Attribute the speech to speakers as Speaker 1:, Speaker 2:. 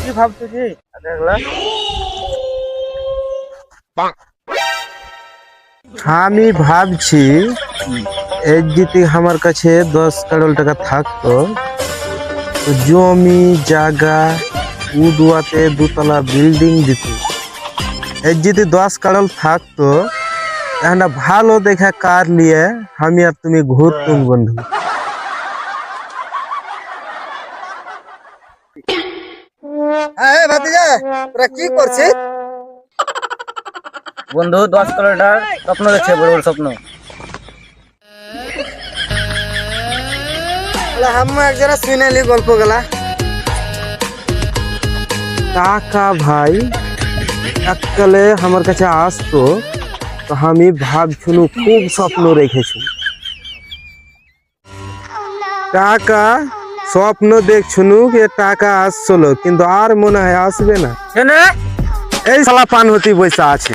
Speaker 1: কি ভাবছো কি দেখলা? আমি ভাবছি এই যদি আমার কাছে 10 কারোর টাকা থাকতো তো জমি জায়গা উদুয়াতে 2 তলা বিল্ডিং দিত। এই যদি 10 কারোর থাকতো একটা ভালো দেখা কার নিয়ে আমি আর তুমি ঘুরতুম বন্ধু। ভাতিজা তোরা কি করছিস?
Speaker 2: বন্ধু 10 কারোটা স্বপ্ন দেখছে, বড় বড় স্বপ্ন।
Speaker 1: हम एक जरा सुनली गल्प गला টাকা ভাই এককালে আমার কাছে আসতো তো আমি ভাবছিলু খুব স্বপ্ন রেখেছি টাকা স্বপ্ন দেখছুনু যে টাকা আসছিল কিন্তু আর মনে হয় আসবে না। এই শালা পান হতি বসে আছে।